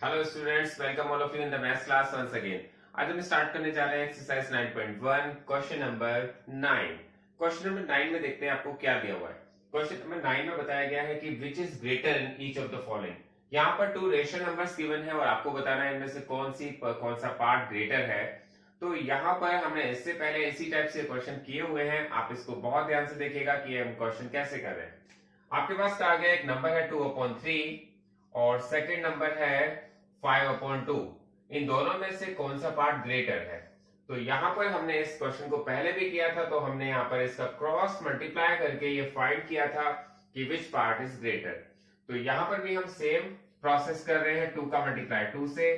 Hello students, welcome all of you in the maths class once again. आज हम start करने जा रहे हैं exercise 9.1 question number 9। Question number 9 में देखते हैं आपको क्या दिया हुआ है। क्वेश्चन नंबर 9 में बताया गया है कि which is greater in each of the following. यहाँ पर टू रेशनल नंबर्स गिवन है और आपको बताना है इनमें से कौन सा पार्ट ग्रेटर है। तो यहाँ पर हमने इससे पहले इसी टाइप से क्वेश्चन किए हुए हैं। आप इसको बहुत ध्यान से देखिएगा कि हम क्वेश्चन कैसे कर रहे हैं। आपके पास कहा गया एक नंबर है 2/3 और सेकंड नंबर है 5/2। इन दोनों में से कौन सा पार्ट ग्रेटर है। तो यहां पर हमने इस क्वेश्चन को पहले भी किया था, तो हमने यहां पर इसका क्रॉस मल्टीप्लाई करके ये फाइंड किया था कि विच पार्ट इज ग्रेटर। तो यहां पर भी हम सेम प्रोसेस कर रहे हैं, 2 का मल्टीप्लाई 2 से,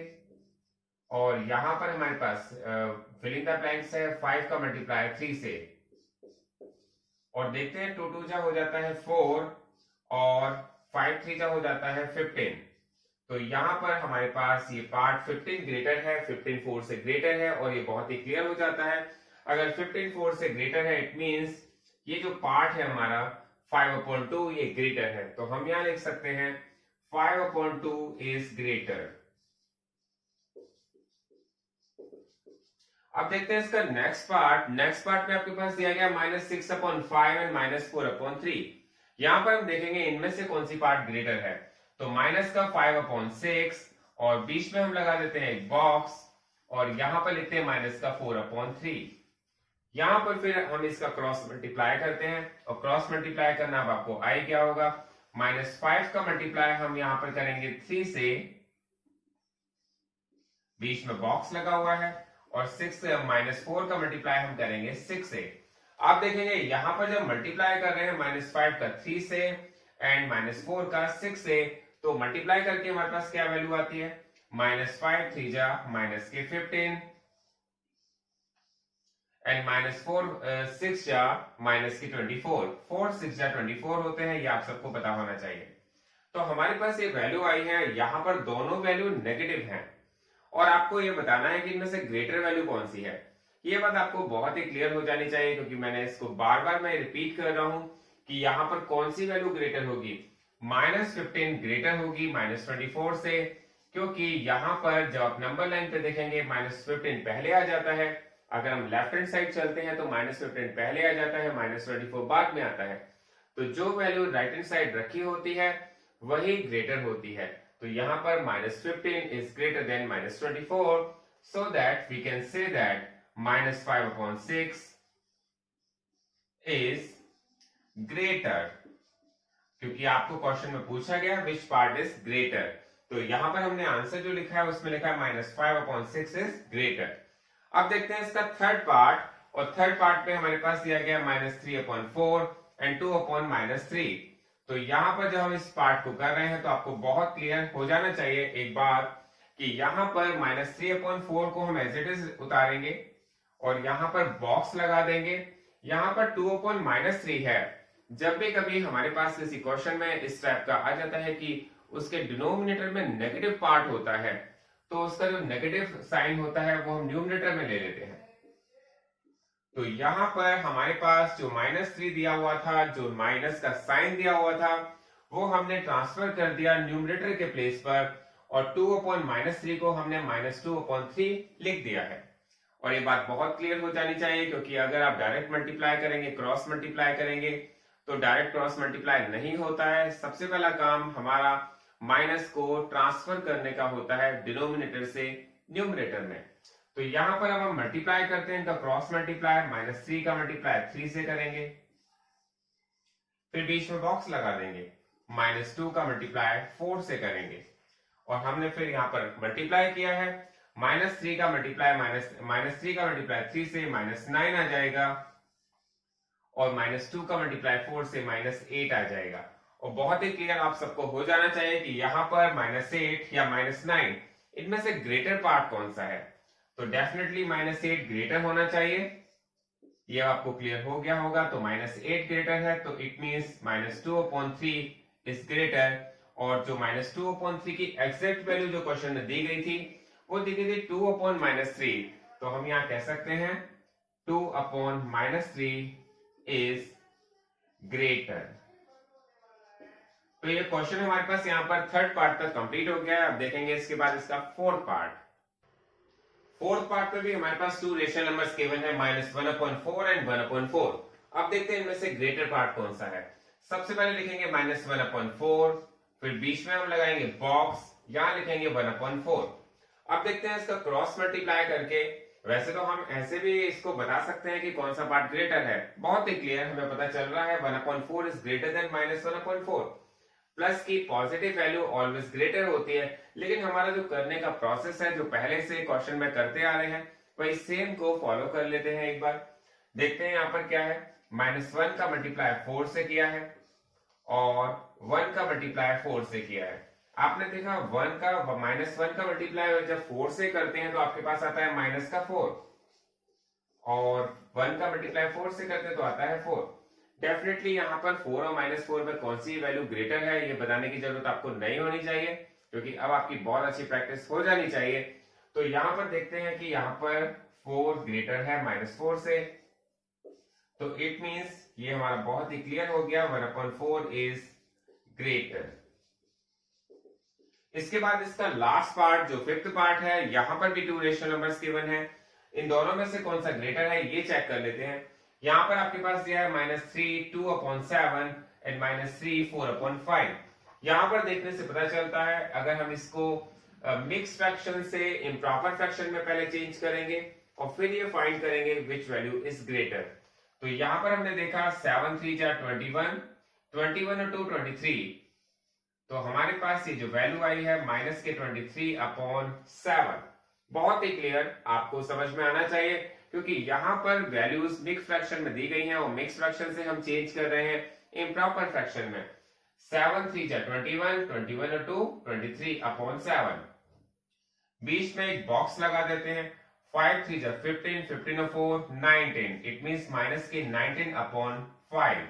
और यहां पर हमारे पास फिलिंग द ब्लैंक्स है 5 का मल्टीप्लाई 3 से। और देखते हैं 2 2 जा हो जाता है 4 और 5 3 जा हो जाता है 15। तो यहां पर हमारे पास ये पार्ट 15 ग्रेटर है, 15 4 से ग्रेटर है, और ये बहुत ही क्लियर हो जाता है। अगर 15 4 से ग्रेटर है इट मींस ये जो पार्ट है हमारा 5/2 ये ग्रेटर है। तो हम यहां लिख सकते हैं 5/2 इज ग्रेटर। अब देखते हैं इसका नेक्स्ट पार्ट। नेक्स्ट पार्ट में आपके पास दिया गया -6/5 एंड -4/3। यहां पर हम देखेंगे इनमें से कौन सी पार्ट ग्रेटर है। तो माइनस का 5/6 और बीच में हम लगा देते हैं एक बॉक्स, और यहां पर लिखते हैं माइनस का 4/3। यहां पर फिर हम इसका क्रॉस मल्टीप्लाई करते हैं, और क्रॉस मल्टीप्लाई करना अब आपको आई क्या होगा, -5 का मल्टीप्लाई हम यहां पर करेंगे 3 से, बीच में बॉक्स लगा हुआ है, और 6 -4 का मल्टीप्लाई हम करेंगे 6 से। आप देखेंगे यहां पर जब मल्टीप्लाई कर रहे हैं -5 का 3 से एंड -4 का 6 से, तो मल्टीप्लाई करके हमारे पास क्या वैल्यू आती है, -5 3 जा -15 एंड -4 6 जा -24। 4 6 जा 24 होते हैं, ये आप सबको पता होना चाहिए। तो हमारे पास ये वैल्यू आई है, यहां पर दोनों वैल्यू नेगेटिव हैं, और आपको ये बताना है कि इनमें से ग्रेटर वैल्यू कौन सी है। ये बात आपको बहुत ही क्लियर हो जानी चाहिए, क्योंकि मैंने इसको बार बार मैं रिपीट कर रहा हूं कि यहां पर कौन सी वैल्यू ग्रेटर होगी। -15 ग्रेटर होगी -24 से, क्योंकि यहां पर जब आप नंबर लाइन पे देखेंगे -15 पहले आ जाता है। अगर हम लेफ्ट हैंड साइड चलते हैं तो -15 पहले आ जाता है, -24 बाद में आता है। तो जो वैल्यू राइट हैंड साइड रखी होती है वही ग्रेटर होती है। तो यहां पर -15 is greater than -24, so that we can say that -5/6 is greater, क्योंकि आपको क्वेश्चन में पूछा गया विच पार्ट इज ग्रेटर। तो यहां पर हमने आंसर जो लिखा है उसमें लिखा है -5/6 इज ग्रेटर। अब देखते हैं इसका थर्ड पार्ट, और थर्ड पार्ट में हमारे पास दिया गया -3/4 एंड 2/3। तो यहां पर जब हम इस पार्ट को कर रहे हैं तो आपको बहुत क्लियर हो जाना चाहिए एक बात, कि यहां पर -3/4 को हम एज इट इज उतारेंगे, और यहां पर बॉक्स लगा देंगे। यहां पर 2/3 है। जब भी कभी हमारे पास किसी क्वेश्चन में इस टाइप का आ जाता है कि उसके डिनोमिनेटर में नेगेटिव पार्ट होता है, तो उसका जो नेगेटिव साइन होता है वो हम न्यूमरेटर में ले लेते हैं। तो यहां पर हमारे पास जो -3 दिया हुआ था, जो माइनस का साइन दिया हुआ था, वो हमने ट्रांसफर कर दिया न्यूमरेटर के प्लेस पर, और 2/3 को हमने -2/3 लिख दिया है। और ये बात बहुत क्लियर हो जानी चाहिए, क्योंकि अगर आप डायरेक्ट मल्टीप्लाई करेंगे, क्रॉस मल्टीप्लाई करेंगे, तो डायरेक्ट क्रॉस मल्टीप्लाई नहीं होता है। सबसे पहला काम हमारा माइनस को ट्रांसफर करने का होता है डिनोमिनेटर से न्यूमरेटर में। तो यहां पर अब हम मल्टीप्लाई करते हैं, तो क्रॉस मल्टीप्लाई -3 का मल्टीप्लाई 3 से करेंगे, फिर बीच में बॉक्स लगा देंगे, -2 का मल्टीप्लाई 4 से करेंगे, और हमने फिर यहां पर मल्टीप्लाई किया है। -3 का मल्टीप्लाई -3 का मल्टीप्लाई 3 से -9 आ जाएगा, और -2 का मल्टीप्लाई 4 से -8 आ जाएगा। और बहुत ही क्लियर आप सबको हो जाना चाहिए कि यहां पर -8 या -9 इनमें से ग्रेटर पार्ट कौन सा है। तो डेफिनेटली -8 ग्रेटर होना चाहिए। ये आपको क्लियर हो गया होगा। तो -8 ग्रेटर है, तो इट मींस -2/3 इज ग्रेटर। और जो -2/3 की एग्जैक्ट वैल्यू जो क्वेश्चन में दी गई थी वो दी गई थी 2/3। तो हम यहां कह सकते हैं 2/3 इज ग्रेटर। तो ये क्वेश्चन हमारे पास यहाँ पर थर्ड पार्ट तक कंप्लीट हो गया है। अब देखेंगे इसके बाद इसका फोर्थ पार्ट। फोर्थ पार्ट में भी हमारे पास टू रेशनल नंबर्स गिवन है -1/4 एंड 1/4। अब देखते हैं इनमें से ग्रेटर पार्ट कौन सा है। सबसे पहले लिखेंगे -1/4, फिर बीच में हम लगाएंगे बॉक्स, यहां लिखेंगे 1/4। अब देखते हैं इसका क्रॉस मल्टीप्लाई करके। वैसे तो हम ऐसे भी इसको बता सकते हैं कि कौन सा पार्ट ग्रेटर है, बहुत ही क्लियर हमें पता चल रहा है 1/4 इज ग्रेटर देन -1/4। प्लस की पॉजिटिव वैल्यू ऑलवेज ग्रेटर होती है, लेकिन हमारा जो करने का प्रोसेस है, जो पहले से क्वेश्चन में करते आ रहे हैं, वही सेम को फॉलो कर लेते हैं। एक बार देखते हैं यहाँ पर क्या है। -1 का मल्टीप्लाई 4 से किया है और 1 का मल्टीप्लाई 4 से किया है। आपने देखा -1 का मल्टीप्लाई जब 4 से करते हैं तो आपके पास आता है -4, और 1 का मल्टीप्लाई 4 से करते हैं तो आता है 4। डेफिनेटली यहाँ पर 4 और -4 में कौन सी वैल्यू ग्रेटर है ये बताने की जरूरत आपको नहीं होनी चाहिए, क्योंकि अब आपकी बहुत अच्छी प्रैक्टिस हो जानी चाहिए। तो यहाँ पर देखते हैं कि यहाँ पर 4 ग्रेटर है -4 से, तो इट मींस ये हमारा बहुत ही क्लियर हो गया, 1/4 इज ग्रेटर। इसके बाद इसका लास्ट पार्ट जो फिफ्थ पार्ट है, यहां पर भी टू रेशनल नंबर्स गिवन है। इन दोनों में से कौन सा ग्रेटर है ये चेक कर लेते हैं। यहां पर आपके पास दिया है -3 2/7 एंड -3 4/5। यहां पर देखने से पता चलता है, अगर हम इसको मिक्स फ्रैक्शन से इम्प्रॉपर फ्रैक्शन में पहले चेंज करेंगे और फिर ये फाइंड करेंगे विच वैल्यू इज ग्रेटर। तो यहां पर हमने देखा 7 3 जा 21, 21 और 2 23, तो हमारे पास ये जो वैल्यू आई है -23/7। बहुत ही क्लियर, आपको समझ में आना चाहिए, क्योंकि यहां पर वैल्यूज मिक्स फ्रैक्शन में दी गई हैं और मिक्स फ्रैक्शन से हम चेंज कर रहे हैं इम्प्रॉपर फ्रैक्शन में। 7 3 जा 21, 21 और 2 23/7। बीच में एक बॉक्स लगा देते हैं। 5 3 जा 15, 15 और 4 19, इट मींस -19/5।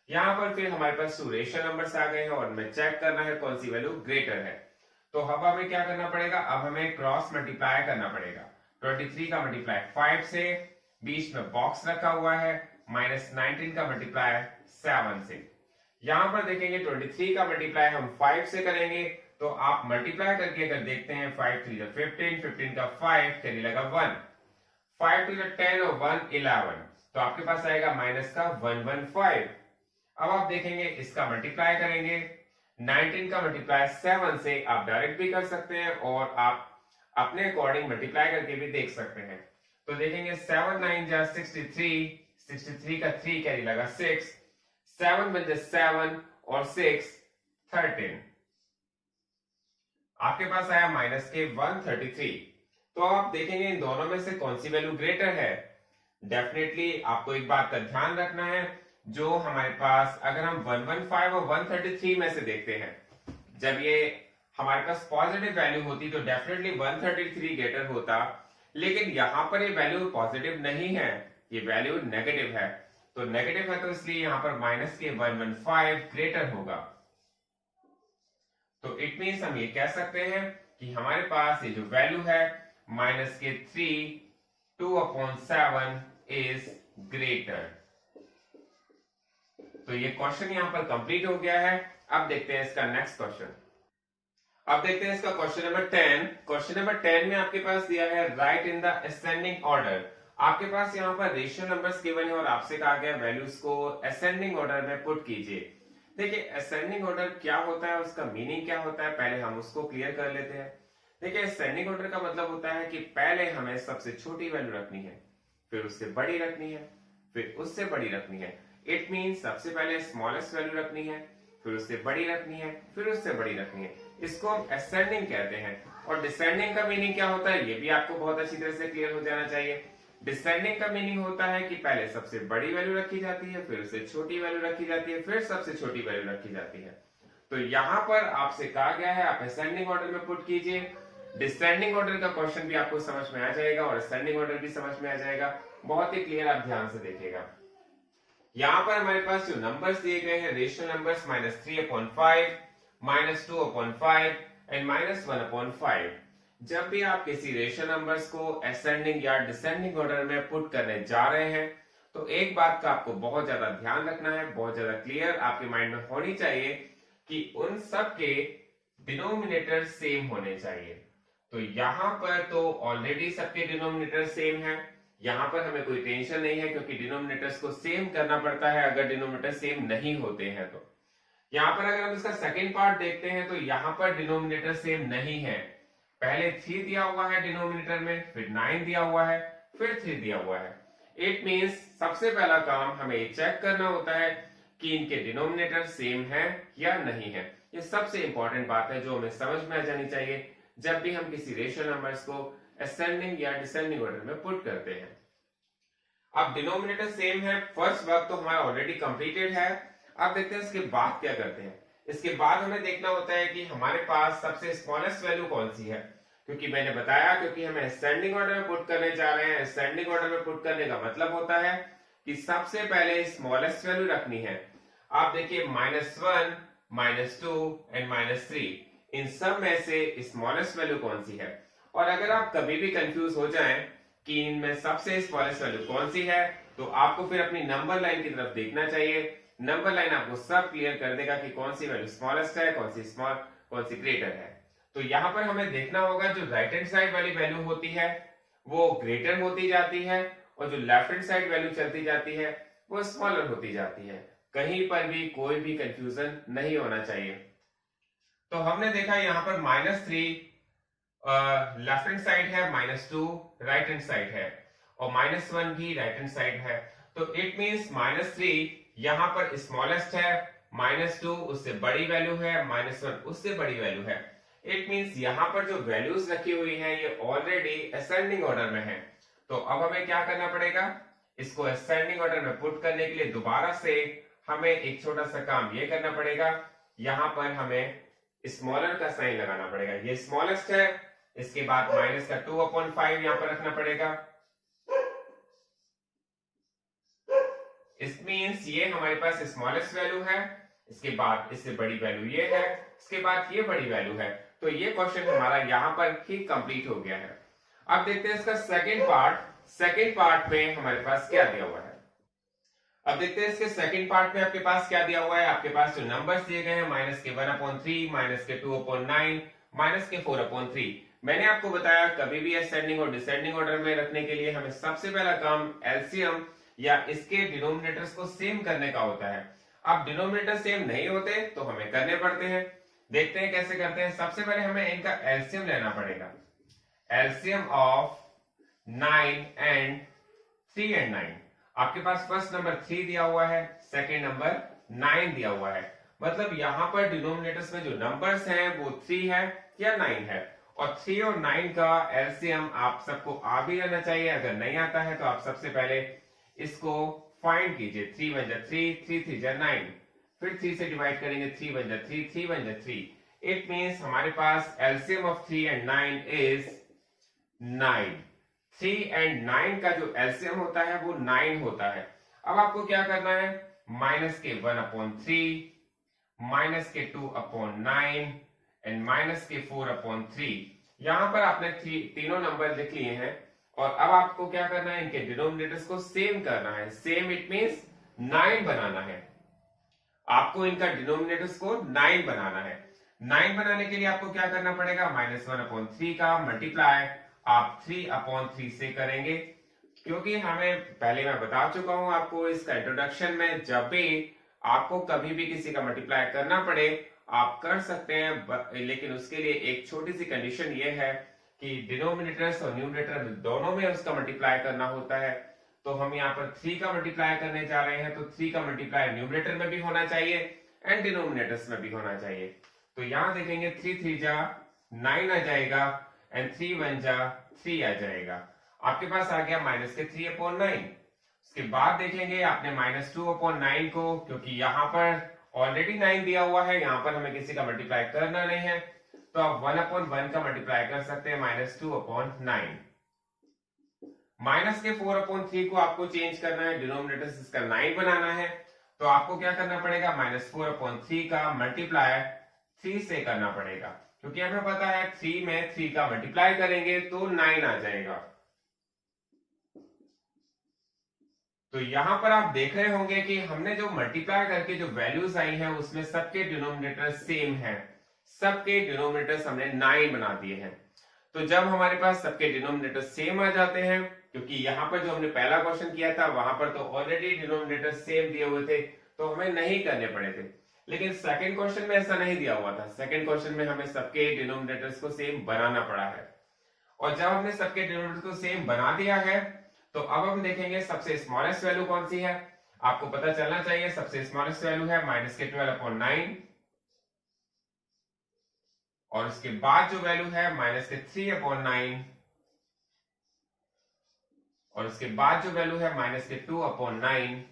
यहां पर फिर हमारे पास टू रेशनल नंबर्स आ गए हैं और हमें चेक करना है कौन सी वैल्यू ग्रेटर है। तो अब हमें क्या करना पड़ेगा, अब हमें क्रॉस मल्टीप्लाई करना पड़ेगा। 23 का मल्टीप्लाई 5 से, बीच में बॉक्स रखा हुआ है, -19 का मल्टीप्लाई 7 से। यहां पर देखेंगे 23 का मल्टीप्लाई हम 5 से करेंगे, तो आप मल्टीप्लाई करके अगर देखते हैं 5 3 जा 15, 15 का 5 कैरी लगा 1, 5 2 जा 10 और 1 11, तो आपके पास आएगा माइनस का 115। अब आप देखेंगे इसका मल्टीप्लाई करेंगे 19 का मल्टीप्लाई 7 से, आप डायरेक्ट भी कर सकते हैं और आप अपने अकॉर्डिंग मल्टीप्लाई करके भी देख सकते हैं। तो देखेंगे 7 9 जा 63, 63 का 3 कैरी लगा 6, 7 1 जा 7 और 6 13, आपके पास आया माइनस के 133। तो आप देखेंगे इन दोनों में से कौन सी वैल्यू ग्रेटर है। डेफिनेटली आपको एक बात का ध्यान रखना है, जो हमारे पास अगर हम 115 और 133 में से देखते हैं, जब ये हमारे पास पॉजिटिव वैल्यू होती तो डेफिनेटली 133 ग्रेटर होता, लेकिन यहां पर ये वैल्यू पॉजिटिव नहीं है, ये वैल्यू नेगेटिव है। तो नेगेटिव है तो इसलिए यहां पर माइनस के 115 ग्रेटर होगा। तो इट मींस हम ये कह सकते हैं कि हमारे पास ये जो वैल्यू है माइनस के 3 2/7 इज ग्रेटर। तो ये क्वेश्चन यहां पर कंप्लीट हो गया है। अब देखते हैं इसका नेक्स्ट क्वेश्चन। अब देखते हैं इसका क्वेश्चन नंबर 10। क्वेश्चन नंबर 10 में आपके पास दिया है right in the ascending order. आपके पास यहाँ पर रेशनल नंबर्स गिवन है और आपसे कहा गया वैल्यूज को असेंडिंग ऑर्डर में पुट कीजिए। देखिए असेंडिंग ऑर्डर क्या होता है, उसका मीनिंग क्या होता है, पहले हम उसको क्लियर कर लेते हैं। देखिए असेंडिंग ऑर्डर का मतलब होता है कि पहले हमें सबसे छोटी वैल्यू रखनी है, फिर उससे बड़ी रखनी है, फिर उससे बड़ी रखनी है। इट मींस सबसे पहले स्मॉलेस्ट वैल्यू रखनी है, फिर उससे बड़ी रखनी है, फिर उससे बड़ी रखनी है। इसको हम असेंडिंग कहते हैं। और डिसेंडिंग का मीनिंग क्या होता है ये भी आपको बहुत अच्छी तरह से क्लियर हो जाना चाहिए। डिसेंडिंग का मीनिंग होता है कि पहले सबसे बड़ी वैल्यू रखी जाती है, फिर उससे छोटी वैल्यू रखी जाती है, फिर सबसे छोटी वैल्यू रखी जाती है। तो यहां पर आपसे कहा गया है आप असेंडिंग ऑर्डर में पुट कीजिए। डिसेंडिंग ऑर्डर का क्वेश्चन भी आपको समझ में आ जाएगा और असेंडिंग ऑर्डर भी समझ में आ जाएगा। बहुत ही क्लियर, आप ध्यान से देखिएगा। यहां पर हमारे पास जो नंबर्स दिए गए हैं रेशनल नंबर्स -3/5, -2/5 एंड -1/5। जब भी आप किसी रेशनल नंबर्स को असेंडिंग या डिसेंडिंग ऑर्डर में पुट करने जा रहे हैं, तो एक बात का आपको बहुत ज्यादा ध्यान रखना है, बहुत ज्यादा क्लियर आपके माइंड में होनी चाहिए कि उन सब के डिनोमिनेटर सेम होने चाहिए। तो यहां पर तो ऑलरेडी सबके डिनोमिनेटर सेम है, यहां पर हमें कोई टेंशन नहीं है क्योंकि डिनोमिनेटर्स को सेम करना पड़ता है अगर डिनोमिनेटर सेम नहीं होते हैं तो। यहां पर अगर हम इसका सेकंड पार्ट देखते हैं तो यहां पर डिनोमिनेटर सेम नहीं है। पहले 3 दिया हुआ है डिनोमिनेटर में, फिर 9 दिया हुआ है, फिर 3 दिया हुआ है। इट मींस सबसे पहला काम हमें ये चेक करना होता है कि इनके डिनोमिनेटर सेम है या नहीं है। ये सबसे इंपॉर्टेंट बात है जो हमें समझ में आ जानी चाहिए जब भी हम किसी रेशनल नंबर्स को असेंडिंग या डिसेंडिंग ऑर्डर में पुट करते हैं। अब डिनोमिनेटर सेम है, फर्स्ट वर्क तो हमारा ऑलरेडी कंप्लीटेड है। अब देखते हैं इसके बाद क्या करते हैं। इसके बाद हमें देखना होता है कि हमारे पास सबसे स्मॉलेस्ट वैल्यू कौन सी है, क्योंकि मैंने बताया क्योंकि हमें असेंडिंग ऑर्डर में पुट करने जा रहे हैं। असेंडिंग ऑर्डर में पुट करने का मतलब होता है कि सबसे पहले स्मॉलेस्ट वैल्यू रखनी है। आप देखिए -1, -2 एंड -3, इन सब में से स्मॉलेस्ट वैल्यू कौन सी है। और अगर आप कभी भी कंफ्यूज हो जाएं कि इनमें सबसे स्मॉलेस्ट वैल्यू कौन सी है, तो आपको फिर अपनी नंबर लाइन की तरफ देखना चाहिए। नंबर लाइन आपको सब क्लियर कर देगा कि कौन सी वैल्यू स्मॉलेस्ट है, कौन सी ग्रेटर है। तो यहां पर हमें देखना होगा जो राइट हैंड साइड वाली वैल्यू होती है वो ग्रेटर होती जाती है, और जो लेफ्ट हैंड साइड वैल्यू चलती जाती है वो स्मॉलर होती जाती है। कहीं पर भी कोई भी कंफ्यूजन नहीं होना चाहिए। तो हमने देखा यहाँ पर -3 लेफ्ट हैंड साइड है, -2 राइट हैंड साइड है, और -1 भी राइट हैंड साइड है। तो इट मींस -3 यहां पर स्मॉलेस्ट है, -2 उससे बड़ी वैल्यू है, -1 उससे बड़ी वैल्यू है। इट मींस यहां पर जो वैल्यूज रखी हुई है ये ऑलरेडी असेंडिंग ऑर्डर में है। तो अब हमें क्या करना पड़ेगा, इसको असेंडिंग ऑर्डर में पुट करने के लिए दोबारा से हमें एक छोटा सा काम ये करना पड़ेगा। यहां पर हमें स्मॉलर का साइन लगाना पड़ेगा। ये स्मॉलेस्ट है, इसके बाद माइनस का 2/5 यहां पर रखना पड़ेगा। इट मींस ये हमारे पास स्मॉलेस्ट वैल्यू है, इसके बाद इससे बड़ी वैल्यू ये है, इसके बाद ये बड़ी वैल्यू है। तो ये क्वेश्चन हमारा यहां पर ही कंप्लीट हो गया है। अब देखते हैं इसका सेकंड पार्ट। सेकंड पार्ट में हमारे पास क्या दिया हुआ है। अब देखते हैं इसके सेकंड पार्ट में आपके पास क्या दिया हुआ है। आपके पास जो नंबर्स दिए गए हैं -1/3, -2/9, -4/3। मैंने आपको बताया कभी भी असेंडिंग और डिसेंडिंग ऑर्डर में रखने के लिए हमें सबसे पहला काम एलसीएम या इसके डिनोमिनेटर्स को सेम करने का होता है। अब डिनोमिनेटर सेम नहीं होते तो हमें करने पड़ते हैं। देखते हैं कैसे करते हैं। सबसे पहले हमें इनका एलसीएम लेना पड़ेगा। LCM of 9 and 3 and 9। आपके पास फर्स्ट नंबर 3 दिया हुआ है, सेकेंड नंबर 9 दिया हुआ है। मतलब यहां पर डिनोमिनेटर्स में जो नंबर्स हैं वो 3 है या 9 है, और 3 और 9 का एलसीएम आप सबको आ भी जाना चाहिए। अगर नहीं आता है तो आप सबसे पहले इसको फाइंड कीजिए। 3 1 जा 3, 3 3 जा 9, फिर 3 से डिवाइड करेंगे, 3 1 जा 3, 3 1 जा 3। इट मींस हमारे पास LCM of 3 and 9 is 9। 3 and 9 का जो एलसीएम होता है वो 9 होता है। अब आपको क्या करना है, माइनस के 1/3, माइनस के 2/9 एंड माइनस के 4/3। यहां पर आपने तीनों नंबर लिख लिए हैं, और अब आपको क्या करना है, इनके डिनोमिनेटर्स को सेम करना है। सेम इट मींस 9 बनाना है। आपको इनका डिनोमिनेटर्स को 9 बनाना है। 9 बनाने के लिए आपको क्या करना पड़ेगा, -1/3 का मल्टीप्लाई आप 3/3 से करेंगे, क्योंकि हमें पहले मैं बता चुका हूं आपको इसका इंट्रोडक्शन में, जब भी आपको कभी भी किसी का मल्टीप्लाई करना पड़े आप कर सकते हैं, लेकिन उसके लिए एक छोटी सी कंडीशन ये है कि डिनोमिनेटर्स और न्यूमरेटर दोनों में उसका मल्टीप्लाई करना होता है। तो हम यहाँ पर 3 का मल्टीप्लाई करने जा रहे हैं, तो 3 का मल्टीप्लाई न्यूमरेटर में भी होना चाहिए एंड डिनोमिनेटर्स में भी होना चाहिए। तो यहां देखेंगे 3 3 जा 9 आ जाएगा, एंड 3 1 जा 3 आ जाएगा। आपके पास आ गया -3/9। उसके बाद देखेंगे आपने -2/9 को, क्योंकि यहां पर ऑलरेडी 9 दिया हुआ है, यहां पर हमें किसी का मल्टीप्लाई करना नहीं है, तो आप 1/1 का मल्टीप्लाई कर सकते हैं, -2/9। माइनस के 4/3 को आपको चेंज करना है, डिनोमिनेटर इसका 9 बनाना है, तो आपको क्या करना पड़ेगा, -4/3 का मल्टीप्लाई 3 से करना पड़ेगा, क्योंकि हमें पता है 3 में 3 का मल्टीप्लाई करेंगे तो 9 आ जाएगा। तो यहां पर आप देख रहे होंगे कि हमने जो मल्टीप्लाई करके जो वैल्यूज आई है उसमें सबके डिनोमिनेटर सेम है, सबके डिनोमिनेटर्स हमने 9 बना दिए हैं। तो जब हमारे पास सबके डिनोमिनेटर सेम आ जाते हैं, क्योंकि यहाँ पर जो हमने पहला क्वेश्चन किया था वहां पर तो ऑलरेडी डिनोमिनेटर सेम दिए हुए थे तो हमें नहीं करने पड़े थे, लेकिन सेकंड क्वेश्चन में ऐसा नहीं दिया हुआ था। सेकंड क्वेश्चन में हमें सबके डिनोमिनेटर्स को सेम बनाना पड़ा है, और जब हमने सबके डिनोमिनेटर को सेम बना दिया है तो अब हम देखेंगे सबसे स्मॉलेस्ट वैल्यू कौन सी है। आपको पता चलना चाहिए सबसे स्मॉलेस्ट वैल्यू है -12/9, और उसके बाद जो वैल्यू है -3/9, और उसके बाद जो वैल्यू है -2/9,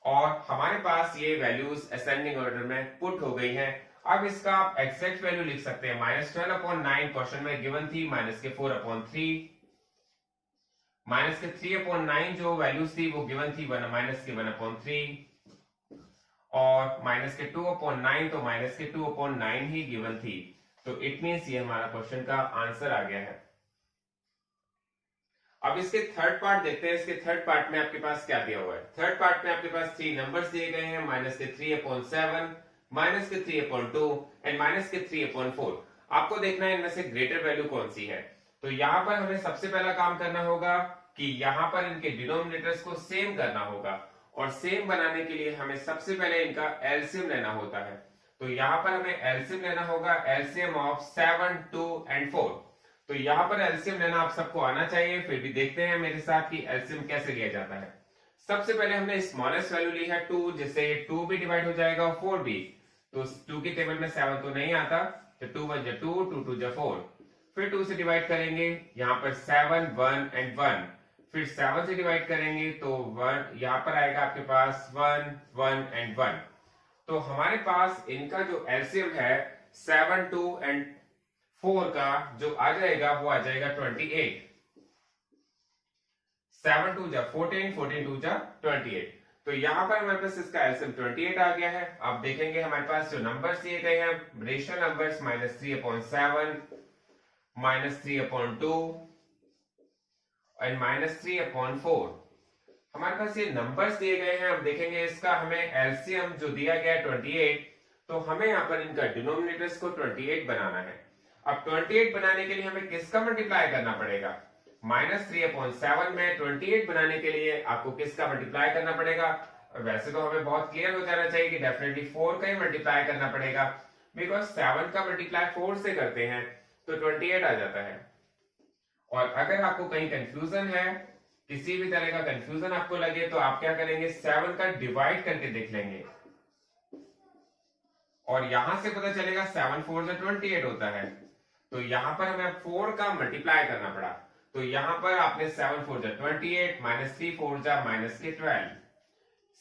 और हमारे पास ये वैल्यूज असेंडिंग ऑर्डर में पुट हो गई हैं। अब इसका आप एग्जैक्ट वैल्यू लिख सकते हैं। -12/9 क्वेश्चन में गिवन थी, -4/3, -3/9 जो वैल्यूज थी वो गिवन थी -1/3, और -2/9 तो -2/9 ही गिवन थी। तो इट मींस ये हमारा क्वेश्चन का आंसर आ गया है। अब इसके थर्ड पार्ट देखते हैं। इसके थर्ड पार्ट में आपके पास क्या दिया हुआ है। थर्ड पार्ट में आपके पास 3 नंबर्स दिए गए हैं, -3/7, -3/2 एंड -3/4। आपको देखना है इनमें से ग्रेटर वैल्यू कौन सी है। तो यहां पर हमें सबसे पहला काम करना होगा कि यहां पर इनके डिनोमिनेटर्स को सेम करना होगा, और सेम बनाने के लिए हमें सबसे पहले इनका एलसीएम लेना होता है। तो यहां पर हमें एलसीएम लेना होगा, एलसीएम ऑफ 7, 2 एंड 4। तो यहां पर एलसीएम लेना आप सबको आना चाहिए, फिर भी देखते हैं मेरे साथ कि एलसीएम कैसे लिया जाता है। सबसे पहले हमने स्मॉलेस्ट वैल्यू ली है 2, जिससे 2 भी डिवाइड हो जाएगा और 4 भी। तो 2 की टेबल में 7 तो नहीं आता, तो 2 1 जा 2, 2 2 जा 4। फिर 2 से डिवाइड करेंगे, यहां पर 7, 1 एंड 1। फिर 7 से डिवाइड करेंगे तो 1 यहां पर आएगा आपके पास 1, 1 एंड 1। तो हमारे पास इनका जो एलसीएम है 7, 2 एंड 4 का जो आ जाएगा वो आ जाएगा 28। 7 2 जा 14, 14 2 जा 28। तो यहां पर हमारे पास इसका एलसीएम 28 आ गया है। अब देखेंगे हमारे पास जो नंबर्स दिए गए हैं, रेशनल नंबर्स -3/7, -3/2 एंड -3/4। हमारे पास ये नंबर्स दिए गए हैं। अब देखेंगे इसका हमें एलसीएम जो दिया गया है 28, तो हमें यहाँ पर इनका डिनोमिनेटर्स को 28 बनाना है। अब 28 बनाने के लिए हमें किसका मल्टीप्लाई करना पड़ेगा। -3/7 में 28 बनाने के लिए आपको किसका मल्टीप्लाई करना पड़ेगा। वैसे तो हमें बहुत क्लियर हो जाना चाहिए कि डेफिनेटली 4 का ही मल्टीप्लाई करना पड़ेगा, बिकॉज 7 का मल्टीप्लाई 4 से करते हैं तो 28 आ जाता है। और अगर आपको कहीं कंफ्यूजन है, किसी भी तरह का कंफ्यूजन आपको लगे, तो आप क्या करेंगे, 7 का डिवाइड करके देख लेंगे, और यहां से पता चलेगा 7 4 से 28 होता है। तो यहां पर हमें 4 का मल्टीप्लाई करना पड़ा, तो यहां पर आपने 7 4 जा 28, -3 4 जा -12।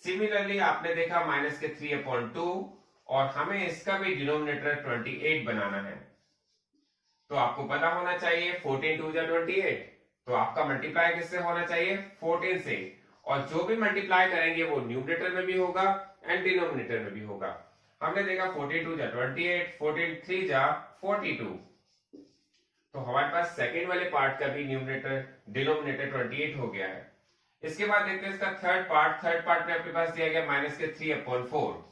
सिमिलरली आपने देखा -3/2, और हमें इसका भी डिनोमिनेटर 28 बनाना है। तो आपको पता होना चाहिए 14 2 जा 28, तो आपका मल्टीप्लाई किससे होना चाहिए, 14 से। और जो भी मल्टीप्लाई करेंगे वो न्यूमरेटर में भी होगा एंड डिनोमिनेटर में भी होगा। हमने देखा 14 2 जा 28, 14 3 जा 42। तो हमारे पास सेकेंड वाले पार्ट का भी न्यूमरेटर डिनोमिनेटर 28 हो गया है। इसके बाद देखते हैं इसका थर्ड पार्ट। थर्ड पार्ट में आपके पास दिया गया -3/4,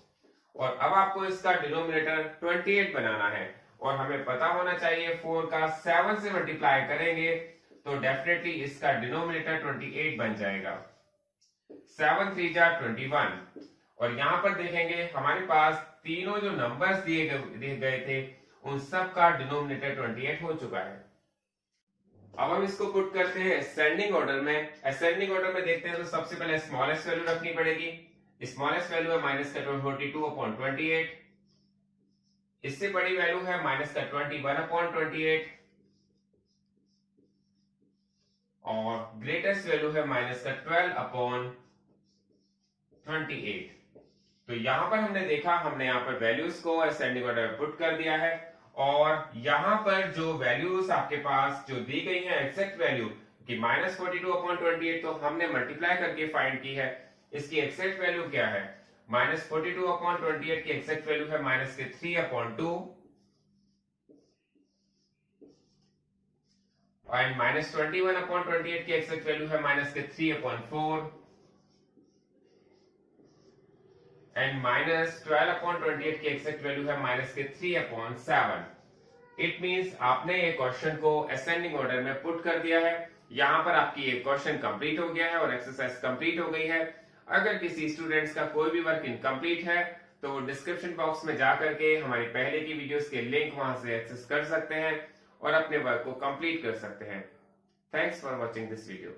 और अब आपको इसका डिनोमिनेटर 28 बनाना है, और हमें पता होना चाहिए 4 का 7 से मल्टीप्लाई करेंगे तो डेफिनेटली इसका डिनोमिनेटर 28 बन जाएगा। 7 3 जा 21, और यहां पर देखेंगे हमारे पास तीनों जो नंबर्स दिए गए थे उन सब का डिनोमिनेटर 28 हो चुका है। अब हम इसको पुट करते हैं असेंडिंग ऑर्डर में। असेंडिंग ऑर्डर में देखते हैं तो सबसे पहले स्मॉलेस्ट वैल्यू रखनी पड़ेगी। स्मॉलेस्ट वैल्यू है -42/28। इससे बड़ी वैल्यू है -21/28, और ग्रेटेस्ट वैल्यू है -12/28। तो यहां पर हमने देखा, हमने यहां पर वैल्यूज को असेंडिंग ऑर्डर में पुट कर दिया है, और यहां पर जो वैल्यूज आपके पास जो दी गई है एग्जैक्ट वैल्यू कि -42/28, तो हमने मल्टीप्लाई करके फाइंड की है। इसकी एग्जैक्ट वैल्यू क्या है, -42/28 की एग्जैक्ट वैल्यू है -3/2, एंड माइनस 21/28 की एग्जैक्ट वैल्यू है माइनस के 3/4 एंड माइनस 12/28 की एग्जैक्ट वैल्यू है माइनस के 3/7। इट मींस आपने ये क्वेश्चन को असेंडिंग ऑर्डर में पुट कर दिया है। यहां पर आपकी ये क्वेश्चन कंप्लीट हो गया है और एक्सरसाइज कंप्लीट हो गई है। अगर किसी स्टूडेंट्स का कोई भी वर्क इनकम्प्लीट है तो वो डिस्क्रिप्शन बॉक्स में जाकर के हमारी पहले की वीडियोस के लिंक वहां से एक्सेस कर सकते हैं और अपने वर्क को कंप्लीट कर सकते हैं। Thanks for watching this video.